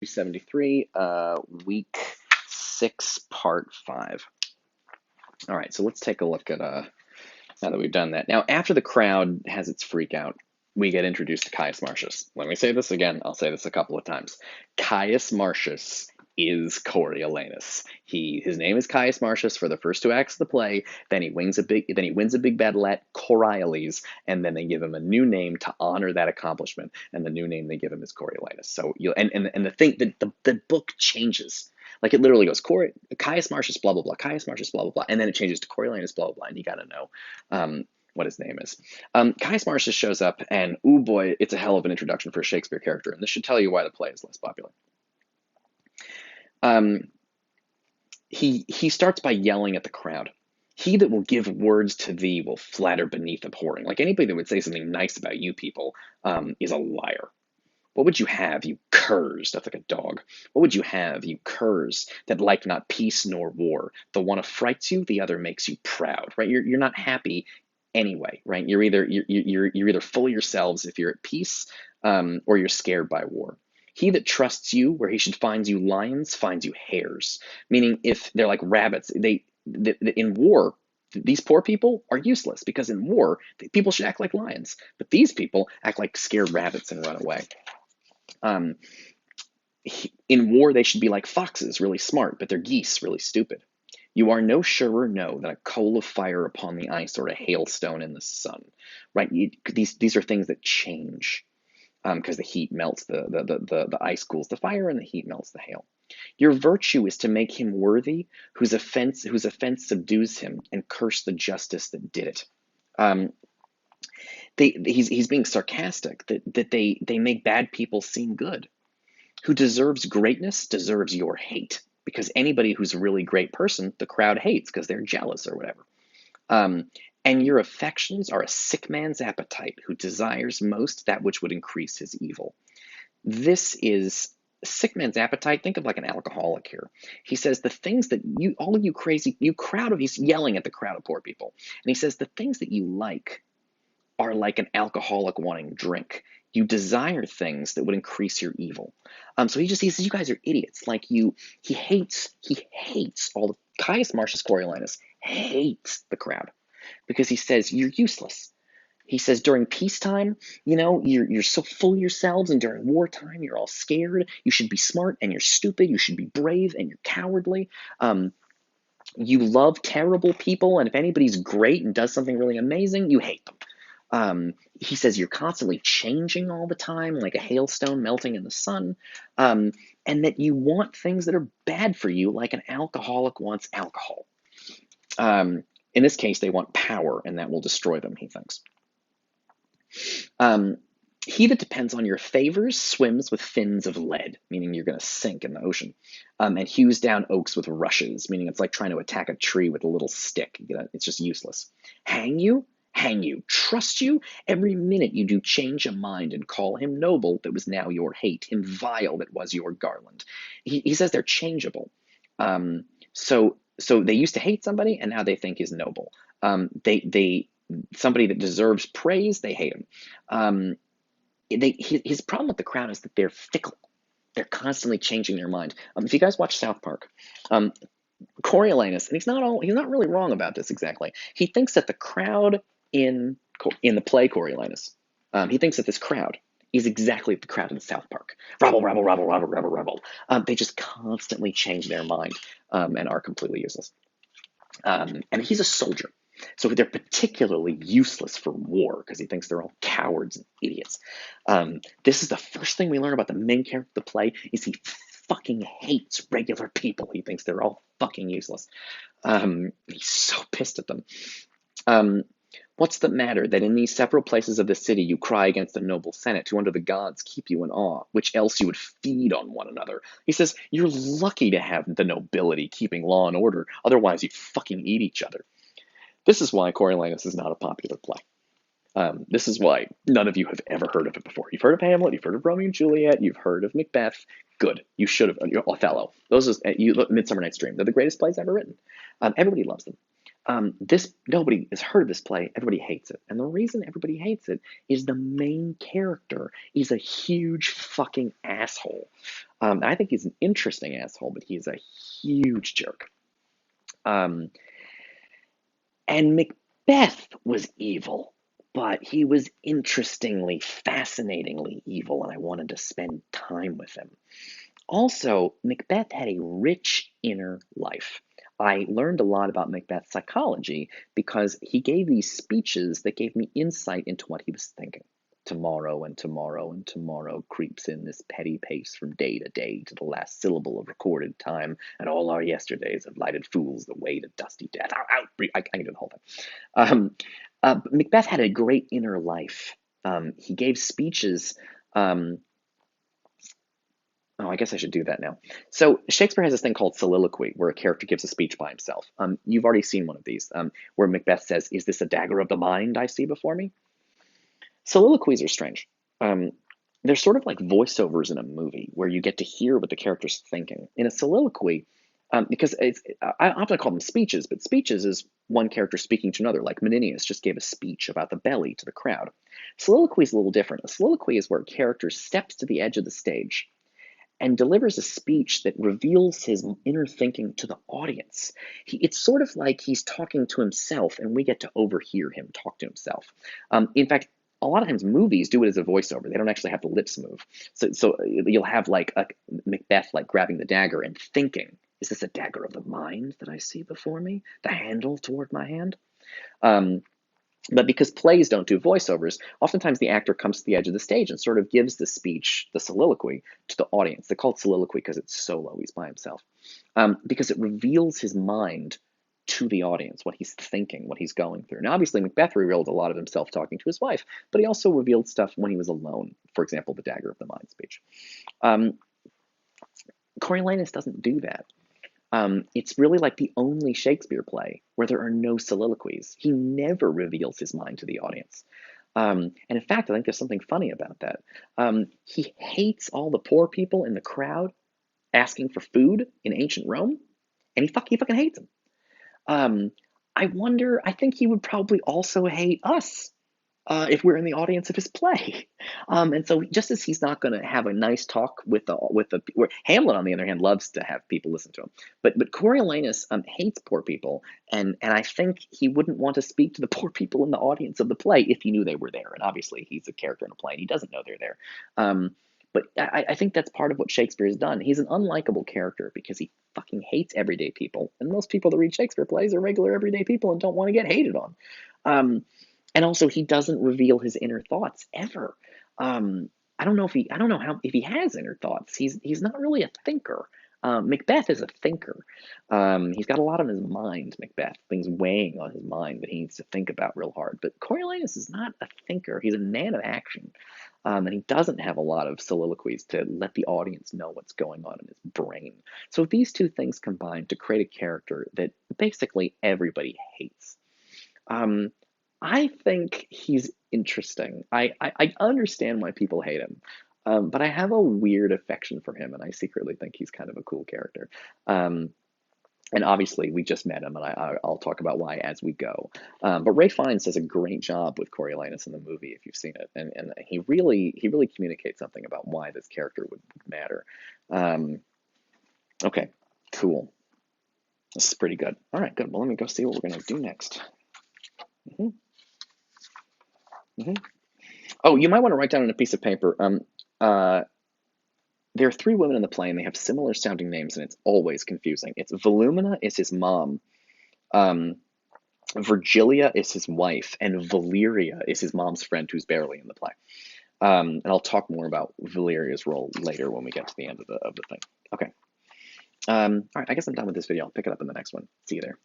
73, week 6, part 5. All right, so let's take a look at, now that we've done that. Now, after the crowd has its freak out, we get introduced to Caius Marcius. Let me say this again. I'll say this a couple of times. Caius Marcius is Coriolanus. His name is Caius Marcius for the first 2 acts of the play. Then he wins a big battle at Coriolis, and then they give him a new name to honor that accomplishment. And the new name they give him is Coriolanus. So and the thing the book changes. Like it literally goes Caius Marcius blah blah blah, Caius Marcius blah blah blah, and then it changes to Coriolanus blah blah blah, and you got to know what his name is. Caius Marcius shows up, and ooh boy, it's a hell of an introduction for a Shakespeare character, and this should tell you why the play is less popular. He starts by yelling at the crowd. He that will give words to thee will flatter beneath abhorring. Like anybody that would say something nice about you people is a liar. What would you have, you curs? That's like a dog. What would you have, you curs, that like not peace nor war? The one affrights you, the other makes you proud. Right? You're not happy anyway. Right? You're either full of yourselves if you're at peace, or you're scared by war. He that trusts you where he should find you lions finds you hares. Meaning, if they're like rabbits, in war, these poor people are useless because in war, people should act like lions, but these people act like scared rabbits and run away. In war, they should be like foxes, really smart, but they're geese, really stupid. You are no surer, no, than a coal of fire upon the ice or a hailstone in the sun, right? These are things that change because the heat melts the ice cools the fire and the heat melts the hail. Your virtue is to make him worthy whose offense subdues him, and curse the justice that did it. He's being sarcastic that they make bad people seem good. Who deserves greatness deserves your hate, because anybody who's a really great person, the crowd hates because they're jealous or whatever. And your affections are a sick man's appetite, who desires most that which would increase his evil. This is sick man's appetite. Think of like an alcoholic here. He says the things that all of you crazy, he's yelling at the crowd of poor people. And he says the things that you like are like an alcoholic wanting drink. You desire things that would increase your evil. So he says, you guys are idiots. Like he hates all the Caius Marcius Coriolanus hates the crowd because he says you're useless. He says during peacetime, you're so full of yourselves, and during wartime, you're all scared. You should be smart, and you're stupid. You should be brave, and you're cowardly. You love terrible people, and if anybody's great and does something really amazing, you hate them. He says you're constantly changing all the time, like a hailstone melting in the sun, and that you want things that are bad for you, like an alcoholic wants alcohol. In this case, they want power, and that will destroy them, he thinks. He that depends on your favors swims with fins of lead, meaning you're going to sink in the ocean, and hews down oaks with rushes, meaning it's like trying to attack a tree with a little stick. It's just useless. Hang you, trust you. Every minute you do change a mind and call him noble that was now your hate, him vile that was your garland. He says they're changeable. So they used to hate somebody and now they think is noble. Somebody that deserves praise, they hate him. His problem with the crowd is that they're fickle. They're constantly changing their mind. If you guys watch South Park, Coriolanus, and he's not really wrong about this exactly. He thinks that the crowd in the play Coriolanus, he thinks that this crowd is exactly the crowd in South Park. Rabble, rabble, rabble, rabble, rabble, rabble. They just constantly change their mind and are completely useless. And he's a soldier. So they're particularly useless for war because he thinks they're all cowards and idiots. This is the first thing we learn about the main character of the play is he fucking hates regular people. He thinks they're all fucking useless. He's so pissed at them. What's the matter that in these several places of the city you cry against the noble senate who under the gods keep you in awe, which else you would feed on one another? He says, you're lucky to have the nobility keeping law and order, otherwise you'd fucking eat each other. This is why Coriolanus is not a popular play. This is why none of you have ever heard of it before. You've heard of Hamlet, you've heard of Romeo and Juliet, you've heard of Macbeth. Good. You should have. Othello. Those are Midsummer Night's Dream. They're the greatest plays ever written. Everybody loves them. This nobody has heard of this play. Everybody hates it, and the reason everybody hates it is the main character is a huge fucking asshole. I think he's an interesting asshole, but he's a huge jerk. Um, and Macbeth was evil, but he was interestingly, fascinatingly evil, and I wanted to spend time with him. Also, Macbeth had a rich inner life. I learned a lot about Macbeth's psychology because he gave these speeches that gave me insight into what he was thinking. Tomorrow and tomorrow and tomorrow creeps in this petty pace from day to day to the last syllable of recorded time, and all our yesterdays have lighted fools the way to dusty death. I can do the whole thing. Macbeth had a great inner life. He gave speeches. Um, Oh, I guess I should do that now. So Shakespeare has this thing called soliloquy, where a character gives a speech by himself. You've already seen one of these, where Macbeth says, "Is this a dagger of the mind I see before me?" Soliloquies are strange. Um, they're sort of like voiceovers in a movie, where you get to hear what the character's thinking. In a soliloquy, because I often call them speeches, but speeches is one character speaking to another, like Menenius just gave a speech about the belly to the crowd. Soliloquy is a little different. A soliloquy is where a character steps to the edge of the stage and delivers a speech that reveals his inner thinking to the audience. It's sort of like he's talking to himself, and we get to overhear him talk to himself. In fact, a lot of times movies do it as a voiceover. They don't actually have the lips move. So you'll have like a Macbeth like grabbing the dagger and thinking, "Is this a dagger of the mind that I see before me? The handle toward my hand?" Um, but because plays don't do voiceovers, oftentimes the actor comes to the edge of the stage and sort of gives the speech, the soliloquy, to the audience. They call it soliloquy because it's solo, he's by himself. Because it reveals his mind to the audience, what he's thinking, what he's going through. Now, obviously, Macbeth revealed a lot of himself talking to his wife, but he also revealed stuff when he was alone. For example, the dagger of the mind speech. Um, Coriolanus doesn't do that. It's really like the only Shakespeare play where there are no soliloquies. He never reveals his mind to the audience. And in fact, I think there's something funny about that. He hates all the poor people in the crowd asking for food in ancient Rome, and he fucking hates them. Um, I think he would probably also hate us if we're in the audience of his play. And so, just as he's not going to have a nice talk where Hamlet, on the other hand, loves to have people listen to him, but Coriolanus hates poor people, and I think he wouldn't want to speak to the poor people in the audience of the play if he knew they were there. And obviously, he's a character in a play, and he doesn't know they're there. But I think that's part of what Shakespeare has done. He's an unlikable character because he fucking hates everyday people, and most people that read Shakespeare plays are regular everyday people and don't want to get hated on. Um, and also, he doesn't reveal his inner thoughts ever. I don't know how if he has inner thoughts. He's not really a thinker. Macbeth is a thinker. He's got a lot on his mind. Macbeth, things weighing on his mind that he needs to think about real hard. But Coriolanus is not a thinker. He's a man of action, and he doesn't have a lot of soliloquies to let the audience know what's going on in his brain. So these two things combine to create a character that basically everybody hates. Um, I think he's interesting. I understand why people hate him, but I have a weird affection for him, and I secretly think he's kind of a cool character. Um, and obviously, we just met him, and I'll talk about why as we go. But Ray Fiennes does a great job with Coriolanus in the movie, if you've seen it, and he really communicates something about why this character would matter. Um, okay, cool. This is pretty good. All right, good. Well, let me go see what we're gonna do next. hmm hmm Oh, you might want to write down on a piece of paper. Uh, there are three women in the play, and they have similar sounding names, and it's always confusing. It's Volumina is his mom, um, Virgilia is his wife, and Valeria is his mom's friend who's barely in the play. And I'll talk more about Valeria's role later when we get to the end of the thing. Okay. All right. I guess I'm done with this video. I'll pick it up in the next one. See you there.